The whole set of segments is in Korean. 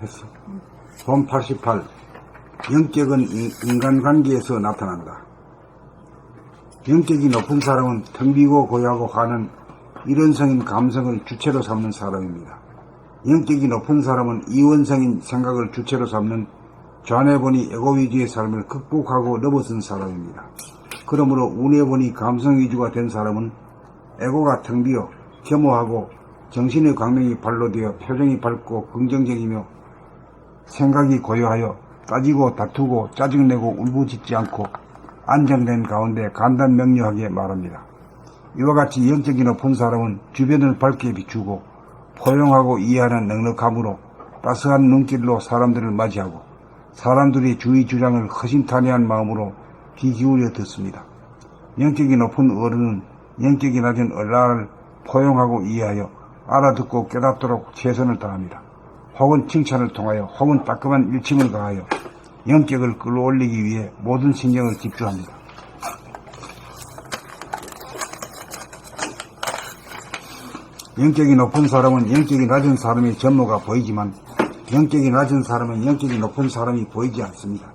했어. 본 88. 영격은 인간관계에서 나타난다. 영격이 높은 사람은 텅 비고 고요하고 화는 일원성인 감성을 주체로 삼는 사람입니다. 영격이 높은 사람은 이원성인 생각을 주체로 삼는 좌뇌보니 에고 위주의 삶을 극복하고 넘어선 사람입니다. 그러므로 우뇌보니 감성 위주가 된 사람은 에고가 텅 비어 겸허하고 정신의 광명이 발로되어 표정이 밝고 긍정적이며 생각이 고요하여 따지고 다투고 짜증내고 울부짖지 않고 안정된 가운데 간단명료하게 말합니다. 이와 같이 영적이 높은 사람은 주변을 밝게 비추고 포용하고 이해하는 넉넉함으로 따스한 눈길로 사람들을 맞이하고 사람들의 주의 주장을 허심탄회한 마음으로 귀 기울여 듣습니다. 영적이 높은 어른은 영적이 낮은 얼라를 포용하고 이해하여 알아듣고 깨닫도록 최선을 다합니다. 혹은 칭찬을 통하여 혹은 따끔한 일침을 가하여 영격을 끌어올리기 위해 모든 신경을 집중합니다. 영격이 높은 사람은 영격이 낮은 사람의 전모가 보이지만 영격이 낮은 사람은 영격이 높은 사람이 보이지 않습니다.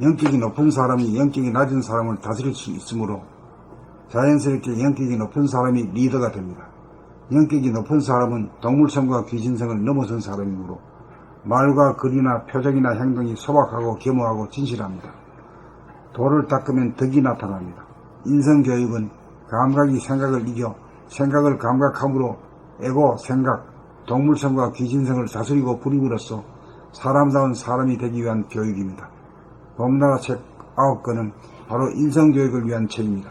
영격이 높은 사람이 영격이 낮은 사람을 다스릴 수 있으므로 자연스럽게 영격이 높은 사람이 리더가 됩니다. 영격이 높은 사람은 동물성과 귀신성을 넘어선 사람이므로 말과 글이나 표정이나 행동이 소박하고 겸허하고 진실합니다. 돌을 닦으면 덕이 나타납니다. 인성교육은 감각이 생각을 이겨 생각을 감각함으로 에고, 생각, 동물성과 귀신성을 다스리고 부림으로써 사람다운 사람이 되기 위한 교육입니다. 봄나라 책 9권은 바로 인성교육을 위한 책입니다.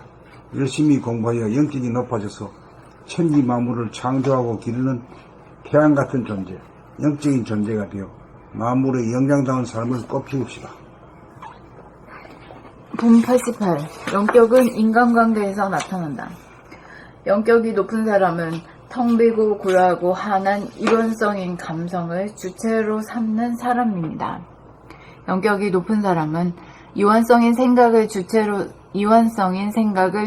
열심히 공부하여 영격이 높아져서 천지 만물을 창조하고 기르는 태양같은 존재, 영적인 존재가 되어 만물의 영장다운 삶을 꽃피웁시다. 분 88. 영격은 인간관계에서 나타난다. 영격이 높은 사람은 텅 비고 고요하고 환한 일원성인 감성을 주체로 삼는 사람입니다. 영격이 높은 사람은 이원성인 생각을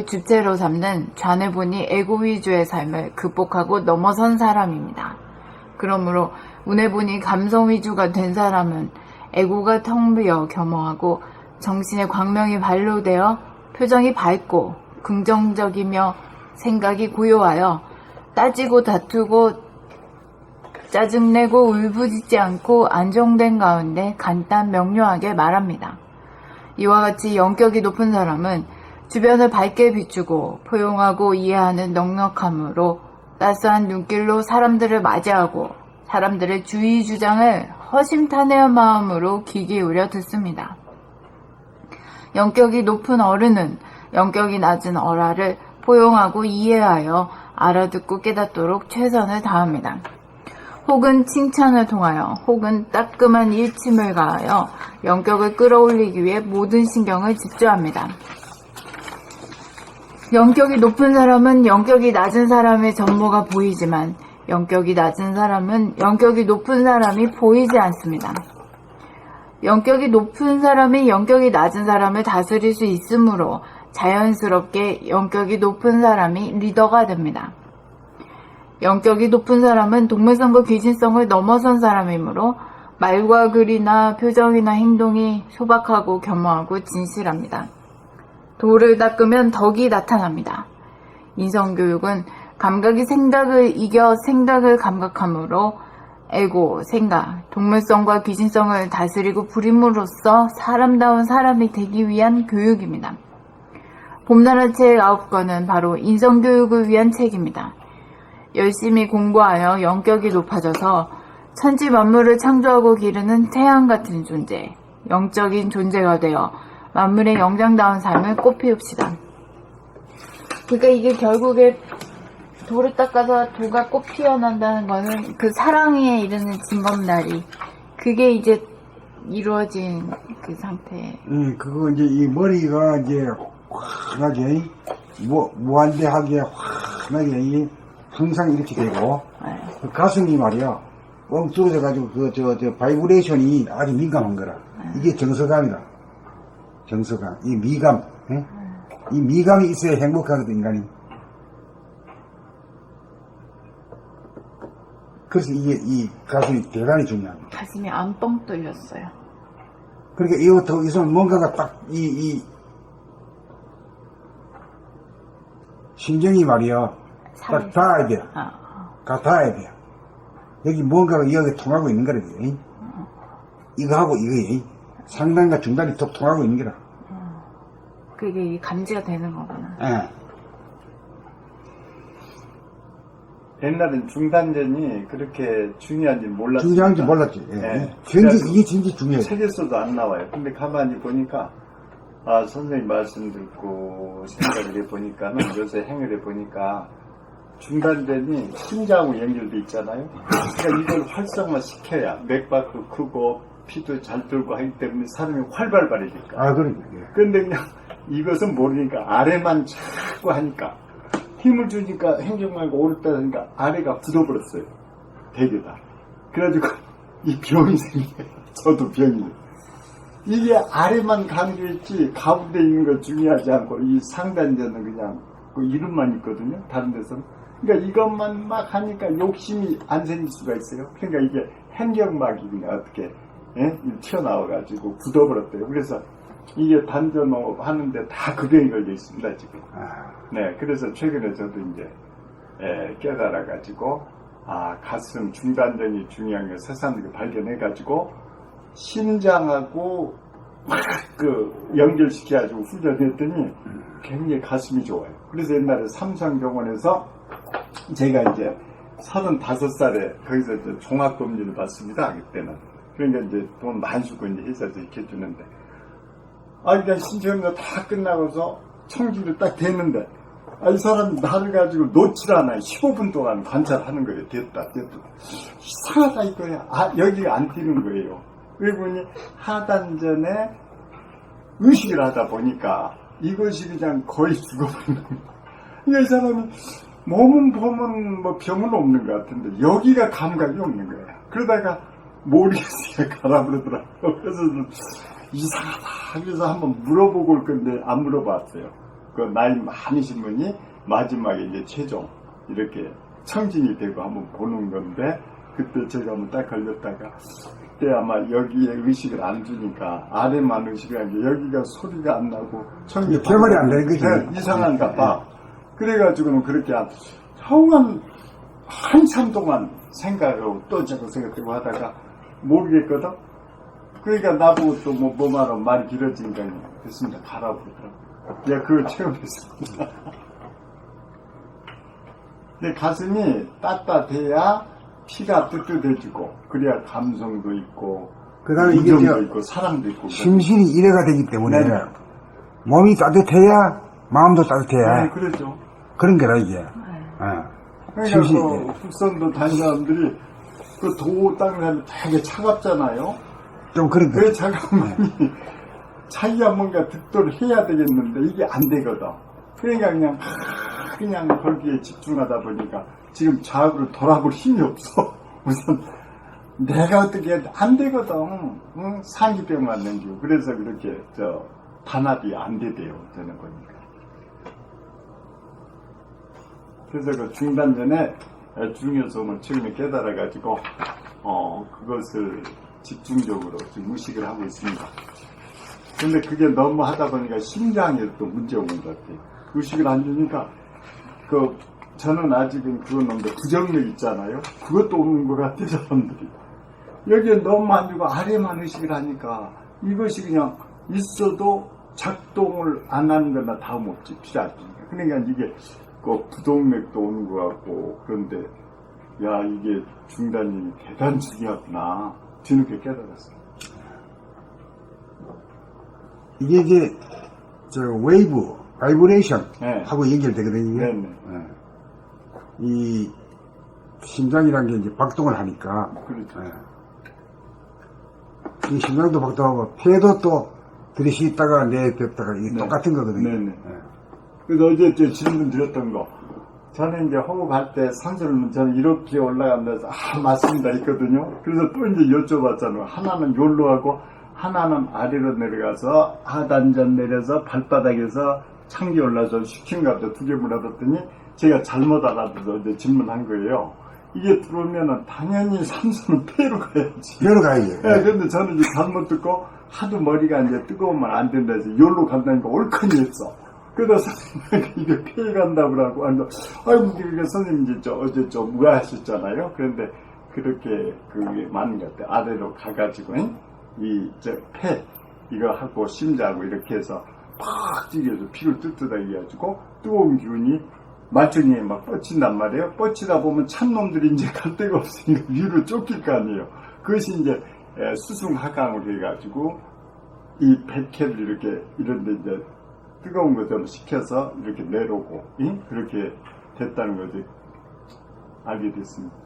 주체로 삼는 좌뇌보니 에고 위주의 삶을 극복하고 넘어선 사람입니다. 그러므로 우뇌보니 감성 위주가 된 사람은 에고가 텅 비어 겸허하고 정신의 광명이 발로되어 표정이 밝고 긍정적이며 생각이 고요하여 따지고 다투고 짜증내고 울부짖지 않고 안정된 가운데 간단 명료하게 말합니다. 이와 같이 영격이 높은 사람은 주변을 밝게 비추고 포용하고 이해하는 넉넉함으로 따스한 눈길로 사람들을 맞이하고 사람들의 주의 주장을 허심탄회한 마음으로 귀 기울여 듣습니다. 영격이 높은 어른은 영격이 낮은 어라를 포용하고 이해하여 알아듣고 깨닫도록 최선을 다합니다. 혹은 칭찬을 통하여 혹은 따끔한 일침을 가하여 영격을 끌어올리기 위해 모든 신경을 집중합니다. 영격이 높은 사람은 영격이 낮은 사람의 전모가 보이지만 영격이 낮은 사람은 영격이 높은 사람이 보이지 않습니다. 영격이 높은 사람이 영격이 낮은 사람을 다스릴 수 있으므로 자연스럽게 영격이 높은 사람이 리더가 됩니다. 영격이 높은 사람은 동물성과 귀신성을 넘어선 사람이므로 말과 글이나 표정이나 행동이 소박하고 겸허하고 진실합니다. 돌을 닦으면 덕이 나타납니다. 인성교육은 감각이 생각을 이겨 생각을 감각함으로 에고, 생각, 동물성과 귀신성을 다스리고 부림으로써 사람다운 사람이 되기 위한 교육입니다. 봄나라 책 9권은 바로 인성교육을 위한 책입니다. 열심히 공부하여 영격이 높아져서 천지 만물을 창조하고 기르는 태양 같은 존재, 영적인 존재가 되어 만물의 영장다운 삶을 꽃피웁시다. 그러니까 이게 결국에 돌을 닦아서 돌과 꽃 피어난다는 거는 그 사랑에 이르는 징검다리, 그게 이제 이루어진 그 상태. 그거 이제 이 머리가 이제 환하게 무한대하게 환하게 항상 이렇게 되고 그 가슴이 말이야 엉뚱해져 가지고 저 바이브레이션이 아주 민감한 거라. 이게 정서감이다. 정서감, 이 미감, 이 미감이 있어야 행복하거든 인간이. 그래서 이게 이 가슴이 대단히 중요합니다. 가슴이 안 뻥 뚫렸어요. 그러니까 이것도 이선 뭔가가 딱 심정이 말이야 딱 닿아야 돼요. 닿아야 돼요. 여기 뭔가가 여기 통하고 있는 거라. 이거하고 이거 상단과 중단이 톡 통하고 있는 거라. 그게 이 감지가 되는 거구나. 예. 옛날엔 중단전이 그렇게 중요한지 몰랐어요. 중요한지 몰랐지. 예. 네. 이게 진짜 중요해요. 책에서도 안 나와요. 근데 가만히 보니까 선생님 말씀 듣고 생각을 해보니까는 요새 행을 해보니까 중단전이 심장하고 연결돼 있잖아요. 그러니까 이걸 활성화 시켜야 맥박도 크고 피도 잘 돌고 하기 때문에 사람이 활발해질까. 그러니까. 예. 그런데 그냥 이것은 모르니까 아래만 자꾸 하니까 힘을 주니까 행정하고 오르다 하니까 아래가 굳어버렸어요. 대개다. 그래가지고 이 병이 생겨요. 저도 병이에요. 이게 아래만 가는 게 있지 가운데 있는 거 중요하지 않고 이 상단전은 그냥 그 이름만 있거든요. 다른 데서는. 그러니까 이것만 막 하니까 욕심이 안 생길 수가 있어요. 그러니까 이게 행경막이 그냥 어떻게 튀어나와가지고 굳어버렸대요. 그래서 이게 단전호흡 하는데 다 그 병이 걸려 있습니다, 지금. 네, 그래서 최근에 저도 이제 깨달아가지고 가슴 중단전이 중요한 걸 새삼스럽게 발견해가지고 심장하고 막 연결시켜가지고 훈련했더니 굉장히 가슴이 좋아요. 그래서 옛날에 삼성병원에서 제가 이제 35살에 거기서 이제 종합검진을 받습니다, 그때는. 그러니까 이제 돈 많이 주고 이제 회사에서 이렇게 해주는데 그냥 신청도 다 끝나고서 청지를 딱 대는데 이 사람이 나를 가지고 놓질 않아요. 15분 동안 관찰하는 거예요. 됐다. 이상하다 이거야. 여기가 안 뛰는 거예요. 왜 보니 하단전에 의식을 하다 보니까 이것이 그냥 거의 죽어버리는 거예요. 그러니까 이 사람이 몸은 보면 뭐 병은 없는 것 같은데 여기가 감각이 없는 거예요. 그러다가 모르겠어요. 가라 그러더라고요. 그래서 이상하다. 그래서 한번 물어보고 올 건데 안 물어봤어요. 그 나이 많으신 분이 마지막에 이제 최종 이렇게 청진이 되고 한번 보는 건데 그때 제가 한번 딱 걸렸다가 그때 아마 여기에 의식을 안 주니까 아래만 의식을 한 게 여기가 소리가 안 나고 청진이 개발이 안 되는 거지. 네, 이상한가 봐. 그래가지고는 그렇게 하여간 한참 동안 생각하고 또 자꾸 생각하고 하다가 모르겠거든. 그러니까 나보고 또 뭐 말하고 말이 길어지니까 됐습니다. 가라고 그러더라고. 그걸 체험했습니다. 근데 가슴이 따뜻해야 피가 뜨뜻해지고 그래야 감성도 있고 그다음에 이게 우정도 있고 사랑도 있고 심신이 일해가 되기 때문에 네. 몸이 따뜻해야 마음도 따뜻해야 네, 그렇죠. 그런 거라 이게. 그러니까 심신. 그 흑선도 다니는 사람들이 그 도 땅을 하면 되게 차갑잖아요. 좀 그런 거. 그 차가움이 자기가 뭔가 득도를 해야 되겠는데 이게 안 되거든. 그러니까 그냥 거기에 집중하다 보니까 지금 좌우로 돌아볼 힘이 없어. 우선 내가 어떻게 안 되거든. 응? 상기병 맞는지. 그래서 그렇게 단합이 안 되대요. 되는 거니까. 그래서 그 중단전에 중요성을 최근에 깨달아가지고 그것을 집중적으로 지금 의식을 하고 있습니다. 근데 그게 너무 하다 보니까 심장에 또 문제 오는 것 같아요. 의식을 안 주니까 저는 아직은 그건 없는데 부정력 있잖아요. 그것도 없는 것 같아요, 사람들이. 여기에 너무 안 주고 아래만 의식을 하니까 이것이 그냥 있어도 작동을 안 하는 거나 다름없지, 필요하니까. 그러니까 이게 부동맥도 오는 것 같고, 그런데 이게 중단이 대단히 중요하구나 뒤늦게 깨달았어요. 이게 이제 웨이브, 바이브레이션 네. 하고 연결되거든요. 네네. 네. 이 심장이라는 게 이제 박동을 하니까. 그렇죠. 네. 이 심장도 박동하고 폐도 또 들이쉬다가 내뱉다가 이게 네. 똑같은 거거든요. 네네. 네. 그래서 어제 질문 드렸던 거. 저는 이제 호흡할 때 산소를 저는 이렇게 올라간다 해서 맞습니다 했거든요. 그래서 또 이제 여쭤봤잖아요. 하나는 요로 하고 하나는 아래로 내려가서 하단전 내려서 발바닥에서 창기 올라서 슈킹 가서 두 개 물어봤더니 제가 잘못 알아들어서 이제 질문한 거예요. 이게 들어오면은 당연히 삼손은 폐로 가야지. 배로 가야지. 예, 근데 저는 이제 잘못 듣고 하도 머리가 이제 뜨거우면 안 된다 해서 열로 간다니까 옳거니 했어. 그래서 선생님이 이게 피해 간다고 하고, 아이고, 그러니까 선생님 이제 어제 좀 우아하셨잖아요. 그런데 그렇게 그게 맞는 것 같아요. 아래로 가가지고, 폐, 이거 하고 심장하고 이렇게 해서 팍 찌개서 피를 뜯어다게 해가지고 뜨거운 기운이 말종이에 막 뻗친단 말이에요. 뻗치다 보면 참놈들이 이제 갈 데가 없으니까 위로 쫓길 거 아니에요. 그것이 이제 수승하강으로 해가지고 이 백회를 이렇게 이런데 이제 뜨거운 것들을 식혀서 이렇게 내려오고 그렇게 됐다는 것을 알게 됐습니다.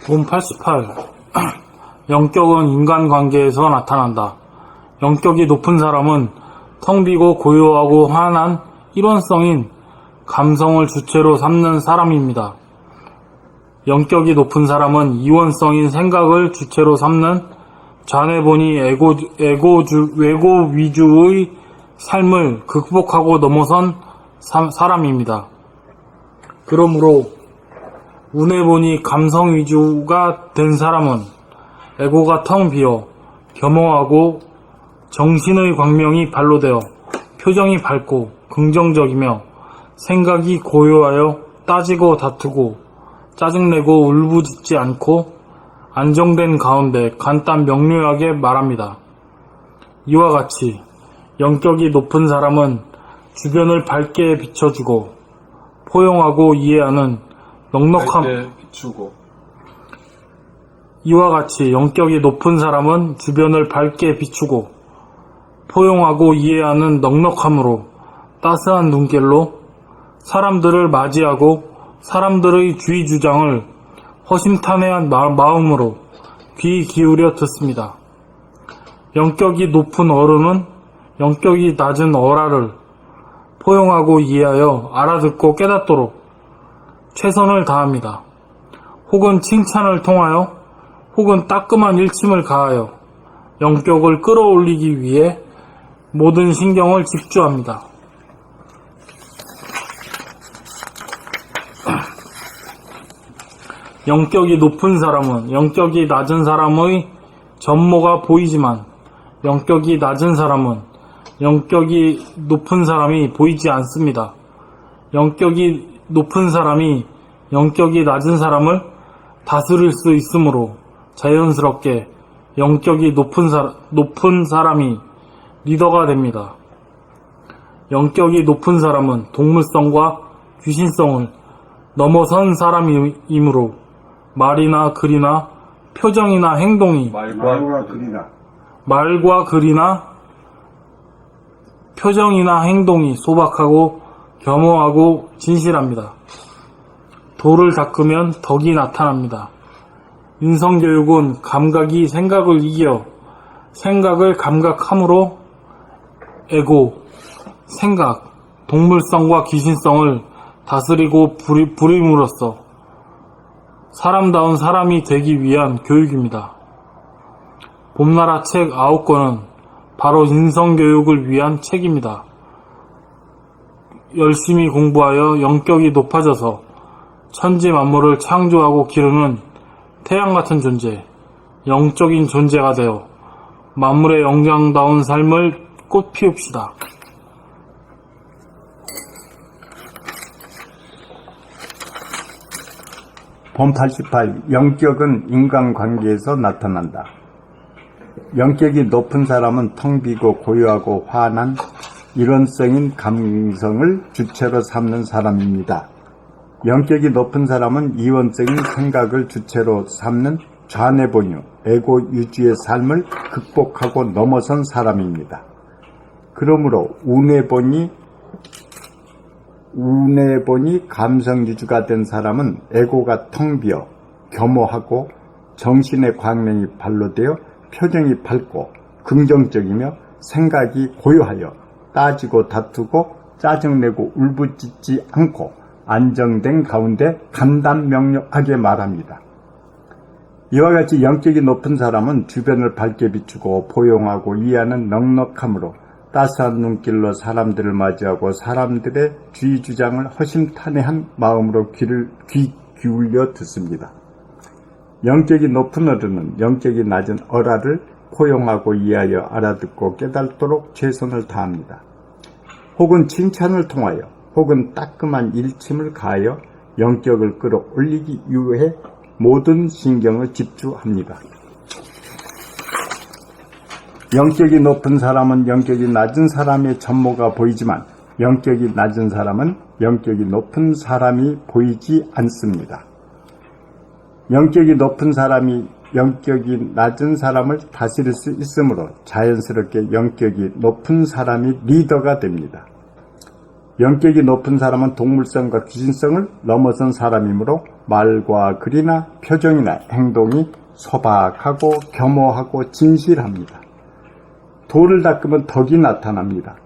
문 88. 영격은 인간관계에서 나타난다. 영격이 높은 사람은 텅 비고 고요하고 환한 일원성인 감성을 주체로 삼는 사람입니다. 영격이 높은 사람은 이원성인 생각을 주체로 삼는 좌뇌본이 외고 위주의 삶을 극복하고 넘어선 사람입니다. 그러므로 우뇌본이 감성 위주가 된 사람은 에고가 텅 비어 겸허하고 정신의 광명이 발로되어 표정이 밝고 긍정적이며 생각이 고요하여 따지고 다투고 짜증내고 울부짖지 않고 안정된 가운데 간단 명료하게 말합니다. 이와 같이 영격이 높은 사람은 주변을 밝게 비춰주고 포용하고 이해하는 이와 같이 영격이 높은 사람은 주변을 밝게 비추고 포용하고 이해하는 넉넉함으로 따스한 눈길로 사람들을 맞이하고 사람들의 주의 주장을 허심탄회한 마음으로 귀 기울여 듣습니다. 영격이 높은 어른은 영격이 낮은 어라를 포용하고 이해하여 알아듣고 깨닫도록 최선을 다합니다. 혹은 칭찬을 통하여 혹은 따끔한 일침을 가하여 영격을 끌어올리기 위해 모든 신경을 집중합니다. 영격이 높은 사람은 영격이 낮은 사람의 전모가 보이지만 영격이 낮은 사람은 영격이 높은 사람이 보이지 않습니다. 영격이 높은 사람이 영격이 낮은 사람을 다스릴 수 있으므로 자연스럽게 영격이 높은 사람이 리더가 됩니다. 영격이 높은 사람은 동물성과 귀신성을 넘어선 사람이므로 말이나 글이나 표정이나 행동이 말과 글이나 표정이나 행동이 소박하고 겸허하고 진실합니다. 돌을 닦으면 덕이 나타납니다. 인성교육은 감각이 생각을 이겨 생각을 감각함으로 에고, 생각, 동물성과 귀신성을 다스리고 부림으로써 사람다운 사람이 되기 위한 교육입니다. 봄나라 책 9권은 바로 인성교육을 위한 책입니다. 열심히 공부하여 영격이 높아져서 천지 만물을 창조하고 기르는 태양같은 존재, 영적인 존재가 되어 만물의 영장다운 삶을 꽃피웁시다. 본 88. 영격은 인간관계에서 나타난다. 영격이 높은 사람은 텅 비고 고요하고 환한 일원성인 감성을 주체로 삼는 사람입니다. 영격이 높은 사람은 이원적인 생각을 주체로 삼는 좌뇌본유, 에고 유지의 삶을 극복하고 넘어선 사람입니다. 그러므로 우뇌본이 감성 유주가 된 사람은 에고가 텅 비어 겸허하고 정신의 광명이 발로되어 표정이 밝고 긍정적이며 생각이 고요하여 따지고 다투고 짜증내고 울부짖지 않고 안정된 가운데 간단 명료하게 말합니다. 이와 같이 영적이 높은 사람은 주변을 밝게 비추고 포용하고 이해하는 넉넉함으로 따스한 눈길로 사람들을 맞이하고 사람들의 주의 주장을 허심탄회한 마음으로 귀 기울여 듣습니다. 영적이 높은 어른은 영적이 낮은 어라를 포용하고 이해하여 알아듣고 깨닫도록 최선을 다합니다. 혹은 칭찬을 통하여 혹은 따끔한 일침을 가하여 영격을 끌어올리기 위해 모든 신경을 집중합니다. 영격이 높은 사람은 영격이 낮은 사람의 전모가 보이지만 영격이 낮은 사람은 영격이 높은 사람이 보이지 않습니다. 영격이 높은 사람이 영격이 낮은 사람을 다스릴 수 있으므로 자연스럽게 영격이 높은 사람이 리더가 됩니다. 영격이 높은 사람은 동물성과 귀신성을 넘어선 사람이므로 말과 글이나 표정이나 행동이 소박하고 겸허하고 진실합니다. 돌을 닦으면 덕이 나타납니다.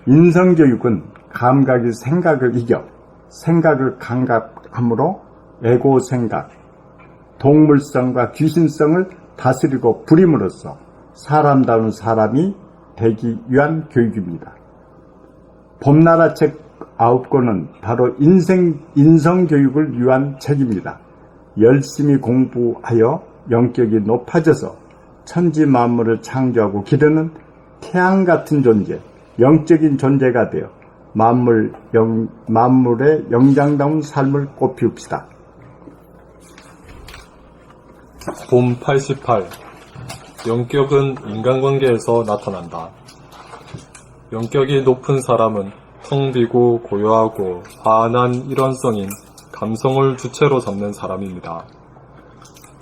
인성교육은 감각이 생각을 이겨 생각을 감각함으로 에고 생각, 동물성과 귀신성을 다스리고 부림으로써 사람다운 사람이 되기 위한 교육입니다. 봄나라 책 9권은 바로 인성교육을 위한 책입니다. 열심히 공부하여 영격이 높아져서 천지 만물을 창조하고 기르는 태양 같은 존재, 영적인 존재가 되어 만물의 영장다운 삶을 꽃피웁시다. 봄 88. 영격은 인간관계에서 나타난다. 영격이 높은 사람은 텅 비고 고요하고 환한 일원성인 감성을 주체로 삼는 사람입니다.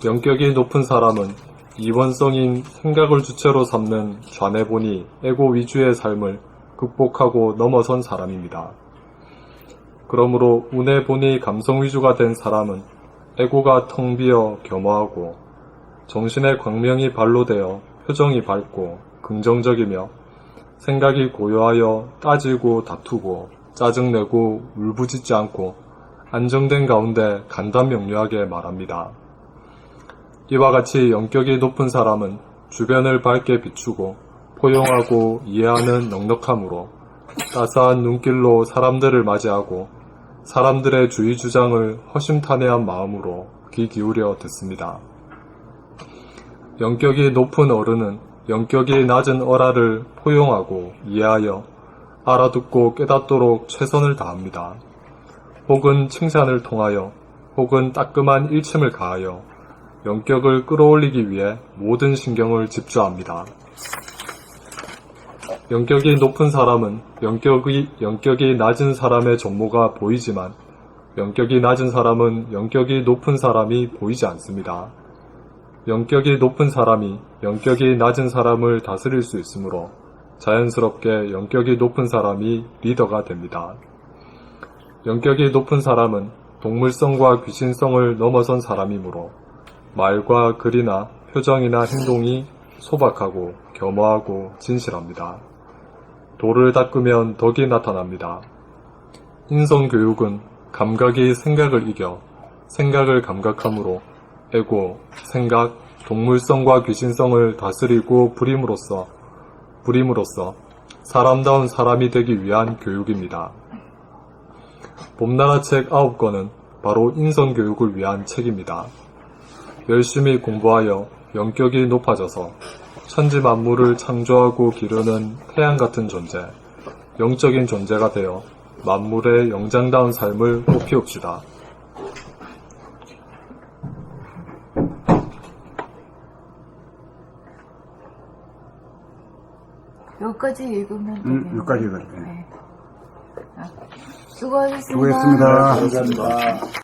영격이 높은 사람은 이원성인 생각을 주체로 삼는 좌뇌보니 에고 위주의 삶을 극복하고 넘어선 사람입니다. 그러므로 우뇌보니 감성 위주가 된 사람은 에고가 텅 비어 겸허하고 정신의 광명이 발로되어 표정이 밝고 긍정적이며 생각이 고요하여 따지고 다투고 짜증내고 울부짖지 않고 안정된 가운데 간단명료하게 말합니다. 이와 같이 영격이 높은 사람은 주변을 밝게 비추고 포용하고 이해하는 넉넉함으로 따스한 눈길로 사람들을 맞이하고 사람들의 주의 주장을 허심탄회한 마음으로 귀 기울여 듣습니다. 영격이 높은 어른은 영격이 낮은 어라를 포용하고 이해하여 알아듣고 깨닫도록 최선을 다합니다. 혹은 칭찬을 통하여 혹은 따끔한 일침을 가하여 영격을 끌어올리기 위해 모든 신경을 집중합니다. 영격이 높은 사람은 영격이 낮은 사람의 전모가 보이지만 영격이 낮은 사람은 영격이 높은 사람이 보이지 않습니다. 영격이 높은 사람이 영격이 낮은 사람을 다스릴 수 있으므로 자연스럽게 영격이 높은 사람이 리더가 됩니다. 영격이 높은 사람은 동물성과 귀신성을 넘어선 사람이므로 말과 글이나 표정이나 행동이 소박하고 겸허하고 진실합니다. 돌을 닦으면 덕이 나타납니다. 인성교육은 감각이 생각을 이겨 생각을 감각함으로 에고, 생각, 동물성과 귀신성을 다스리고 부림으로써 사람다운 사람이 되기 위한 교육입니다. 봄나라 책 9권은 바로 인성교육을 위한 책입니다. 열심히 공부하여 영격이 높아져서 천지 만물을 창조하고 기르는 태양 같은 존재, 영적인 존재가 되어 만물의 영장다운 삶을 꽃피웁시다. 여기까지 읽으면 되겠네요. 여기까지 읽어요. 네. 수고하셨습니다. 수고했습니다. 감사합니다.